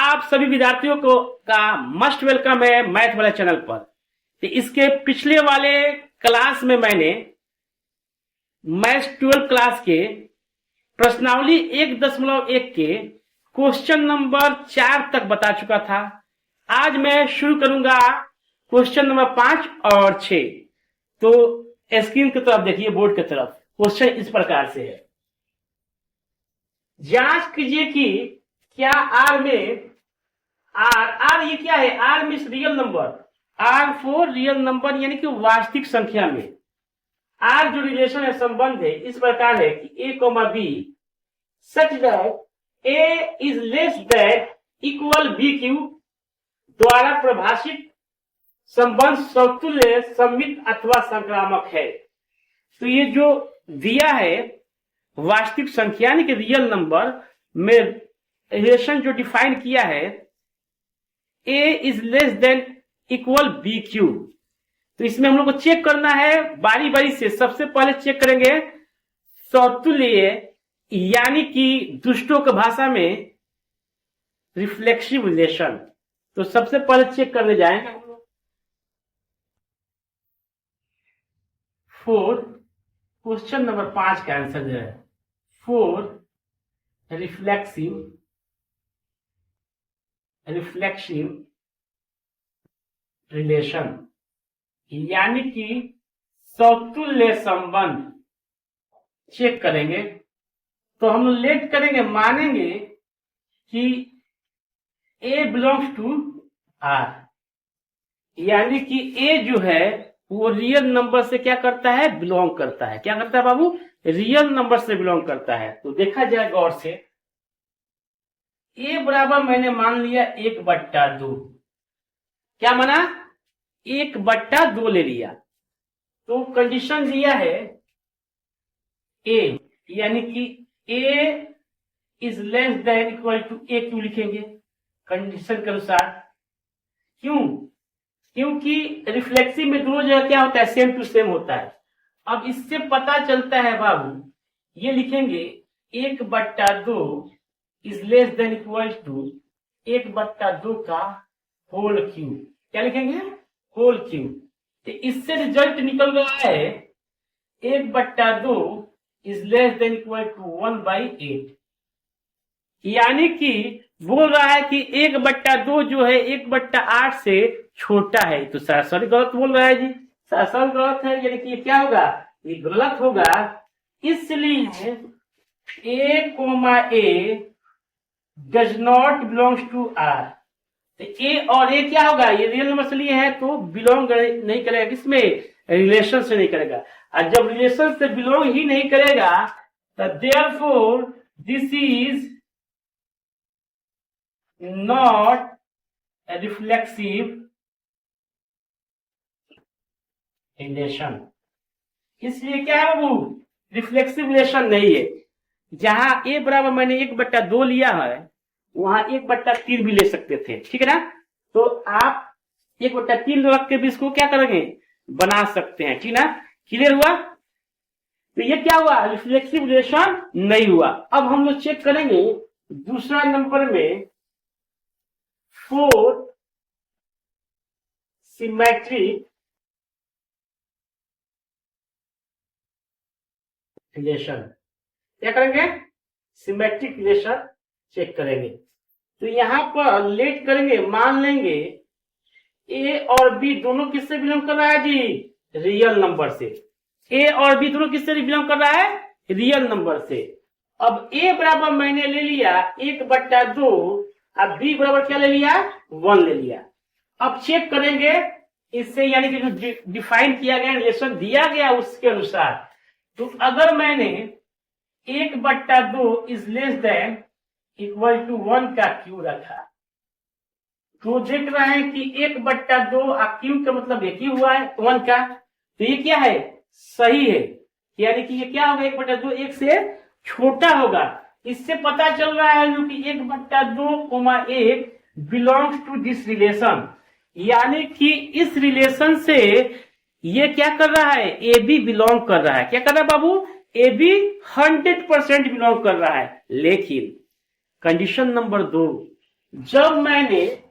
आप सभी विद्यार्थियों को का मस्ट वेलकम है मैथ वाले चैनल पर। तो इसके पिछले वाले क्लास में मैंने मैथ 12 क्लास के प्रश्नावली 1.1 के क्वेश्चन नंबर 4 तक बता चुका था। आज मैं शुरू करूंगा क्वेश्चन नंबर 5 और 6। तो स्क्रीन की तरफ देखिए, बोर्ड की तरफ। क्वेश्चन इस प्रकार से है, जांच कीजिए कि क्या आर में आर ये क्या है? R means real number, R for real number यानी कि वास्तविक संख्या में आर जो रिलेशन है, संबंध है, इस प्रकार है कि a comma b such that a is less than equal b cube द्वारा परिभाषित संबंध समतुल्य, सममित अथवा संक्रामक है। तो ये जो दिया है वास्तविक संख्या यानी कि रियल नंबर में रिलेशन जो डिफाइन किया है, a is less than equal b cube. तो इसमें हम लोग को चेक करना है बारी बारी से। सबसे पहले चेक करेंगे समतुल्य यानी कि दुष्टों की भाषा में रिफ्लेक्सिव रिलेशन। तो सबसे पहले चेक करने जाएंगे हम लोग। 4 क्वेश्चन नंबर 5 का आंसर जो है 4 रिफ्लेक्सिव रिलेशन यानी कि समतुल्य संबंध चेक करेंगे। तो हम लोग लेट करेंगे, मानेंगे कि ए बिलोंग्स टू आर, यानी कि ए जो है वो रियल नंबर से क्या करता है? बिलोंग करता है। क्या करता है बाबू? रियल नंबर से बिलोंग करता है। तो देखा जाए गौर से, ए बराबर मैंने मान लिया 1/2। क्या माना? 1/2 ले लिया। तो कंडीशन दिया है ए यानी कि a is less than equal to a क्यों लिखेंगे कंडीशन के अनुसार? क्यों? क्योंकि रिफ्लेक्सिव में दोनों जगह क्या होता है? सेम टू सेम होता है। अब इससे पता चलता है बाबू, ये लिखेंगे 1/2 is less than equal to 1/2 का होल क्यू। क्या लिखेंगे? Whole cube. तो इससे रिजल्ट निकल रहा है 1/2 is less than equal to 1/8, यानी कि बोल रहा है कि 1/2 जो है 1/8 से छोटा है। तो सर गलत बोल रहा है जी, सर गलत है, यानी कि ये क्या होगा? ये गलत होगा। इसलिए a comma a does not belongs to R. तो ए और ए क्या होगा? ये रियल नंबर से लिए है तो बिलोंग नहीं करेगा। किसमें? रिलेशन से नहीं करेगा। और जब रिलेशन से बिलोंग ही नहीं करेगा तो therefore this is not reflexive relation. इसलिए क्या है बाबू? रिफ्लेक्सिव रिलेशन नहीं है। जहां ए बराबर मैंने 1/2 लिया है, वहां 1/3 भी ले सकते थे। ठीक है ना? तो आप 1/3 रख के भी इसको क्या करेंगे? बना सकते हैं। ठीक ना? क्लियर हुआ? तो ये क्या हुआ? रिफ्लेक्सिव रिलेशन नहीं हुआ। अब हम लोग चेक करेंगे दूसरा नंबर में 4 सिमेट्रिक रिलेशन। क्या करेंगे? सिमेट्रिक रिलेशन चेक करेंगे। तो यहां पर लेट करेंगे, मान लेंगे ए और बी दोनों किससे बिलोंग कर रहा है जी? रियल नंबर से। ए और बी दोनों किससे बिलोंग कर रहा है? रियल नंबर से। अब ए बराबर मैंने ले लिया 1/2, अब बी बराबर क्या ले लिया? 1 ले लिया। अब चेक करेंगे इससे, यानी कि जो डिफाइन किया गया रिलेशन दिया गया उसके अनुसार। तो अगर मैंने 1/2 is less than equal to 1 का क्यू रखा, तो देख रहे हैं कि 1/2 क्यू का मतलब एक ही हुआ है 1 का। तो ये क्या है? सही है, यानी कि ये क्या होगा? 1/2 1 से छोटा होगा। इससे पता चल रहा है कि 1/2, 1 बिलोंग्स टू दिस रिलेशन, यानी कि इस रिलेशन से ये क्या कर रहा है? ए बी बिलोंग कर रहा है। क्या कर रहा है बाबू? ए बी 100% बिलोंग कर रहा है। लेकिन कंडीशन नंबर 2, जब मैंने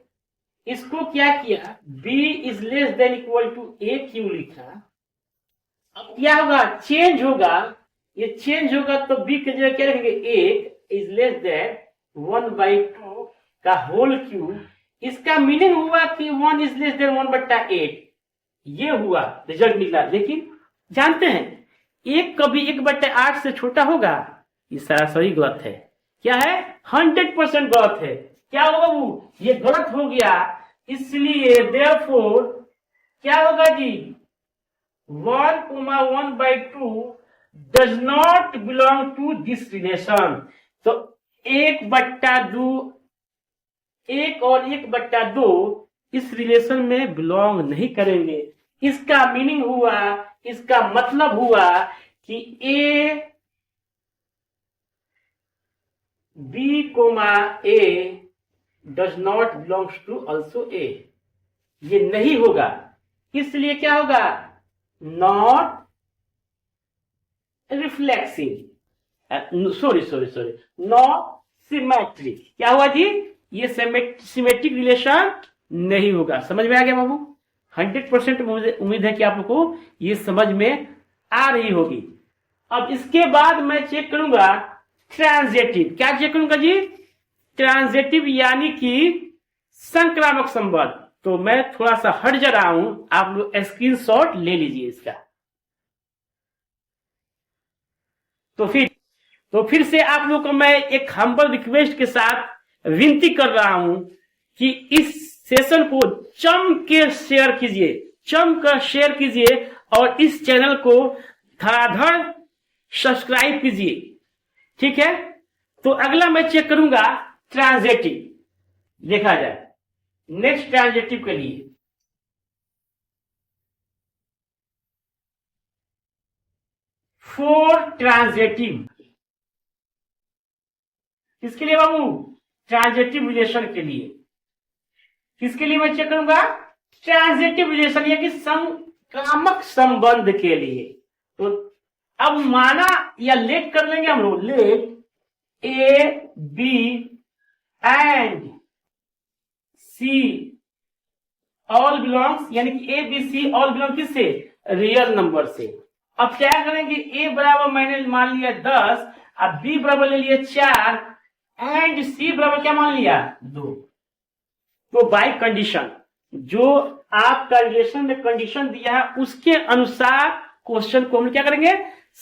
इसको क्या किया, b is less than equal to a क्यों लिखा, अब क्या होगा, चेंज होगा, ये चेंज होगा तो b की जगह क्या लिखेंगे, 8 इज लेस देन 1/2 का होल क्यूब। इसका मीनिंग हुआ कि 1 इज लेस देन 1/8, ये हुआ रिजल्ट निकला। लेकिन जानते हैं एक कभी 1/8 से छोटा होगा, ये सरासरी गलत है। क्या है, 100% गलत है। क्या होगा वो, ये गलत हो गया, इसलिए देयरफॉर क्या होगा जी, 1,1/2 does not belong to this relation. तो 1/2, 1 और 1/2 इस रिलेशन में बिलोंग नहीं करेंगे। इसका मीनिंग हुआ, इसका मतलब हुआ कि a b, a does not belongs to also a, ये नहीं होगा। इसलिए क्या होगा, नॉट रिफ्लेक्सिव, नॉट सिमेट्रिक। क्या हुआ जी, ये सिमेट्रिक रिलेशन नहीं होगा। समझ में आ गया बाबू? 100% उम्मीद है कि आप लोग को ये समझ में आ रही होगी। अब इसके बाद मैं चेक करूंगा ट्रांजिटिव। क्या चेक करूंगा जी, ट्रांजिटिव यानी कि संक्रामक संबंध। तो मैं थोड़ा सा हट जा रहा हूं, आप लोग स्क्रीनशॉट ले लीजिए इसका। तो फिर से आप लोग को मैं एक हम्बल रिक्वेस्ट के साथ विनती कर रहा हूं कि इस सेशन को जम के शेयर कीजिए, जम कर शेयर कीजिए और इस चैनल को धड़ाधड़ सब्सक्राइब कीजिए। ठीक है, तो अगला मैं चेक करूंगा ट्रांजिटिव, देखा जाए नेक्स्ट ट्रांजिटिव के लिए। फोर ट्रांजिटिव किसके लिए बाबू, ट्रांजिटिव रिलेशन के लिए। किसके लिए मैं चेक करूंगा, ट्रांजिटिव रिलेशन यानी संक्रामक संबंध के लिए। तो अब माना या लेट कर लेंगे हम लोग, let A B and C all belongs, यानी कि A B C all belong किससे, रियल नंबर से। अब क्या करेंगे, ए बराबर मैंने मान लिया 10, अब बी बराबर ले लिया 4 एंड सी बराबर क्या मान लिया 2। तो बाय कंडीशन, जो आपका रिलेशन में कंडीशन दिया है उसके अनुसार क्वेश्चन को हम क्या करेंगे,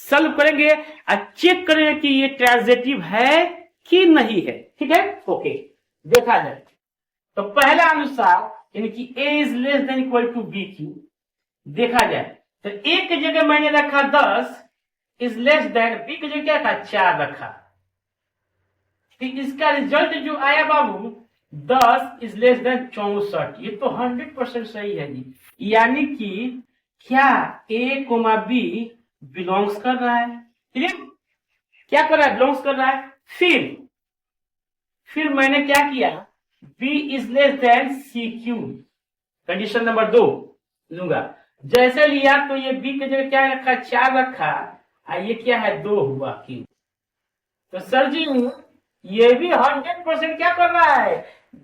सॉल्व करेंगे और चेक करेंगे कि ये ट्रांजिटिव है कि नहीं है। ठीक है, ओके, देखा जाए तो पहला अनुसार यानी कि a is less than equal to B cube. देखा जाए तो a की जगह मैंने रखा 10 इज लेस देन, b की जगह क्या रखा 4 रखा। तो इसका रिजल्ट जो आया बाबू 10 इज लेस देन 64। ये तो 100% सही है जी, यानी कि क्या a, b बिलोंग्स कर रहा है। ठीक है, क्या कर रहा है, बिलोंग्स कर रहा है। फिर मैंने क्या किया, b is less than C cube, condition number 2 लूंगा। जैसे लिया तो ये b की जगह क्या रखा 4 रखा, ये क्या है 2 हुआ क्यू। तो सर जी ये भी 100% क्या कर रहा है,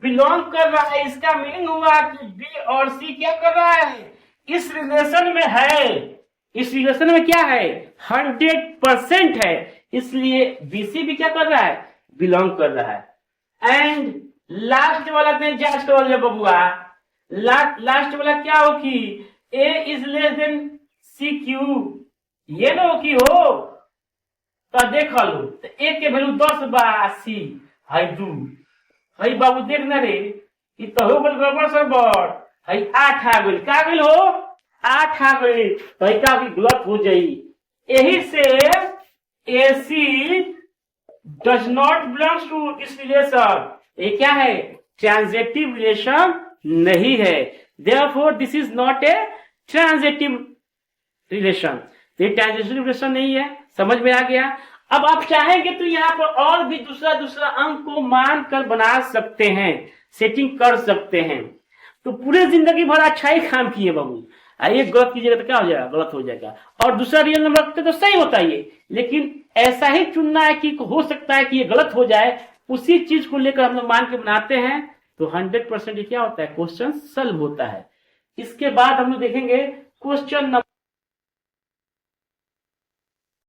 बिलोंग कर रहा है। इसका मीनिंग हुआ कि बी और सी क्या कर रहा है, इस रिलेशन में है। इस रिलेशन में क्या है, 100% है, इसलिए बीसी भी क्या कर रहा है, बिलोंग कर रहा है। एंड लास्ट वाला जांच कर लिया बबुआ, लास्ट वाला क्या हो कि a is less than C cube, ये ना हो कि हो तो देख लो तो ए के वैल्यू 10 बा, सी है 2, है बाबू देख ना रे, ये तो हो गल गड़बड़ सड़बड़, है 8 आ गई, का गई हो 8 आ गई, तो का भी गलत हो जाई। यही से AC does not belongs to this relation, ये क्या है, ट्रांजिटिव रिलेशन नहीं है। Therefore this is not a transitive relation, ये ट्रांजिटिव रिलेशन नहीं है। समझ में आ गया। अब आप चाहेंगे तो यहाँ पर और भी दूसरा अंक को मान कर बना सकते हैं, सेटिंग कर सकते हैं, तो पूरे जिंदगी भर अच्छा ही काम किए बाबू। ये गलत कीजिएगा तो क्या हो जाएगा, गलत हो जाएगा। और दूसरा रियल नंबर रखते तो सही होता है ये, लेकिन ऐसा ही चुनना है कि हो सकता है कि ये गलत हो जाए, उसी चीज को लेकर हम लोग मान के बनाते हैं तो 100% ये क्या होता है, क्वेश्चन सॉल्व होता है। इसके बाद हम लोग देखेंगे क्वेश्चन नंबर